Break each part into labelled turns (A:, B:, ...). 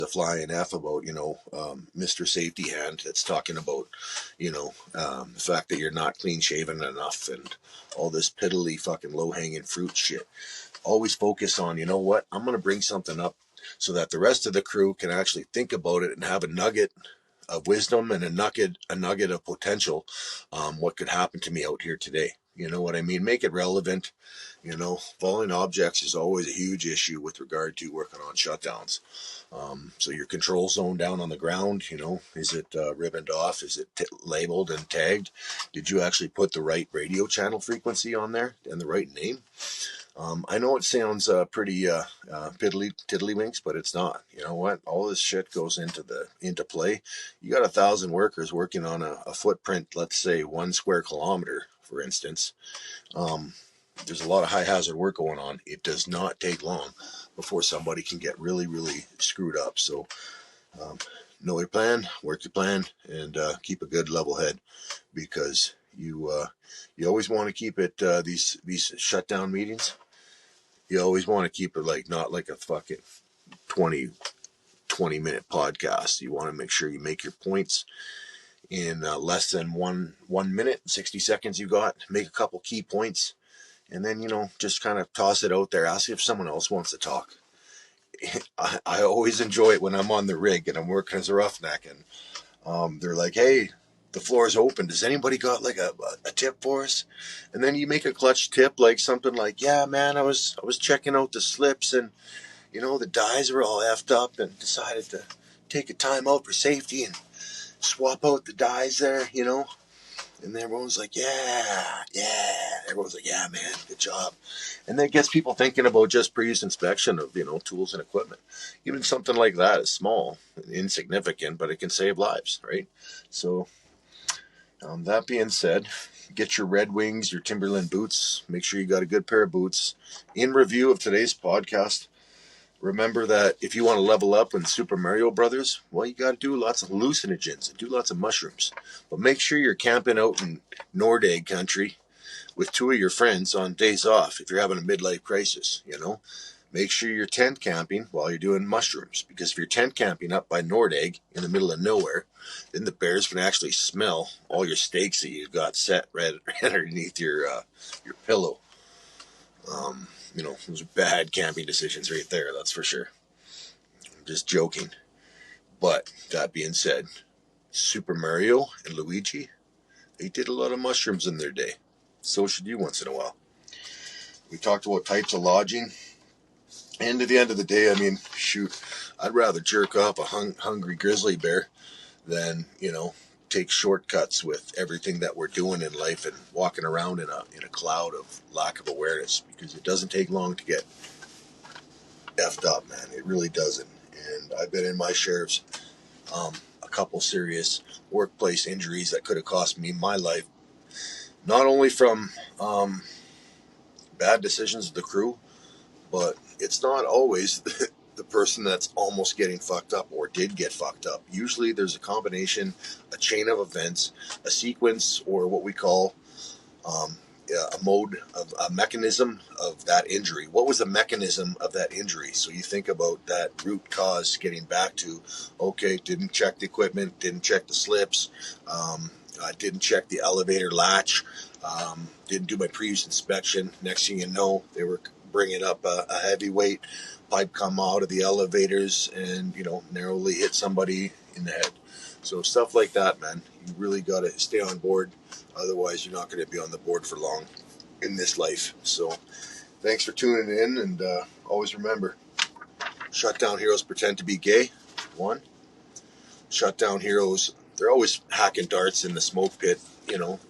A: the flying F about, Mr. Safety Hand that's talking about, the fact that you're not clean shaven enough and all this piddly fucking low hanging fruit shit. Always focus on, you know what, I'm going to bring something up so that the rest of the crew can actually think about it and have a nugget of wisdom and a nugget of potential. What could happen to me out here today? You know what I mean? Make it relevant. Falling objects is always a huge issue with regard to working on shutdowns. So your control zone down on the ground, is it ribboned off? Is it labeled and tagged? Did you actually put the right radio channel frequency on there and the right name? I know it sounds pretty tiddlywinks, but it's not. You know what? All this shit goes into play. You got 1,000 workers working on a footprint, let's say 1 square kilometer, for instance. There's a lot of high hazard work going on. It does not take long before somebody can get really, really screwed up. So know your plan, work your plan, and keep a good level head, because you always want to keep it these shutdown meetings. You always want to keep it not like a fucking 20-minute podcast. You want to make sure you make your points in less than one minute, 60 seconds. You got make a couple key points, and then just kind of toss it out there. Ask if someone else wants to talk. I always enjoy it when I'm on the rig and I'm working as a roughneck, and they're like, "Hey, the floor is open. Does anybody got like a tip for us?" And then you make a clutch tip, like something like, "Yeah, man, I was checking out the slips, and the dies were all effed up, and decided to take a time out for safety and swap out the dies there, And everyone's like, yeah. Everyone's like, "Yeah, man, good job." And that gets people thinking about just pre-use inspection of, tools and equipment. Even something like that is small, insignificant, but it can save lives, right? So, that being said, get your Red Wings, your Timberland boots. Make sure you got a good pair of boots. In review of today's podcast, remember that if you want to level up in Super Mario Brothers, well, you got to do lots of hallucinogens and do lots of mushrooms. But make sure you're camping out in Nordegg country with 2 of your friends on days off if you're having a midlife crisis, Make sure you're tent camping while you're doing mushrooms, because if you're tent camping up by Nordegg in the middle of nowhere, then the bears can actually smell all your steaks that you've got set right underneath your pillow. Those are bad camping decisions right there, that's for sure. I'm just joking. But that being said, Super Mario and Luigi, they did a lot of mushrooms in their day. So should you once in a while. We talked about types of lodging. And at the end of the day, shoot, I'd rather jerk off a hungry grizzly bear than, take shortcuts with everything that we're doing in life and walking around in a cloud of lack of awareness, because it doesn't take long to get effed up, man. It really doesn't. And I've been in my share of a couple serious workplace injuries that could have cost me my life, not only from bad decisions of the crew, but it's not always the person that's almost getting fucked up or did get fucked up. Usually there's a combination, a chain of events, a sequence, or what we call a mechanism of that injury. What was the mechanism of that injury? So you think about that root cause, getting back to, okay, didn't check the equipment, didn't check the slips, didn't check the elevator latch, didn't do my previous inspection. Next thing you know, they were bringing up a heavyweight pipe, come out of the elevators and, narrowly hit somebody in the head. So stuff like that, man, you really got to stay on board. Otherwise, you're not going to be on the board for long in this life. So thanks for tuning in, and always remember, shutdown heroes pretend to be gay. 1. Shutdown heroes, they're always hacking darts in the smoke pit,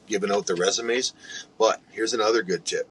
A: giving out their resumes. But here's another good tip.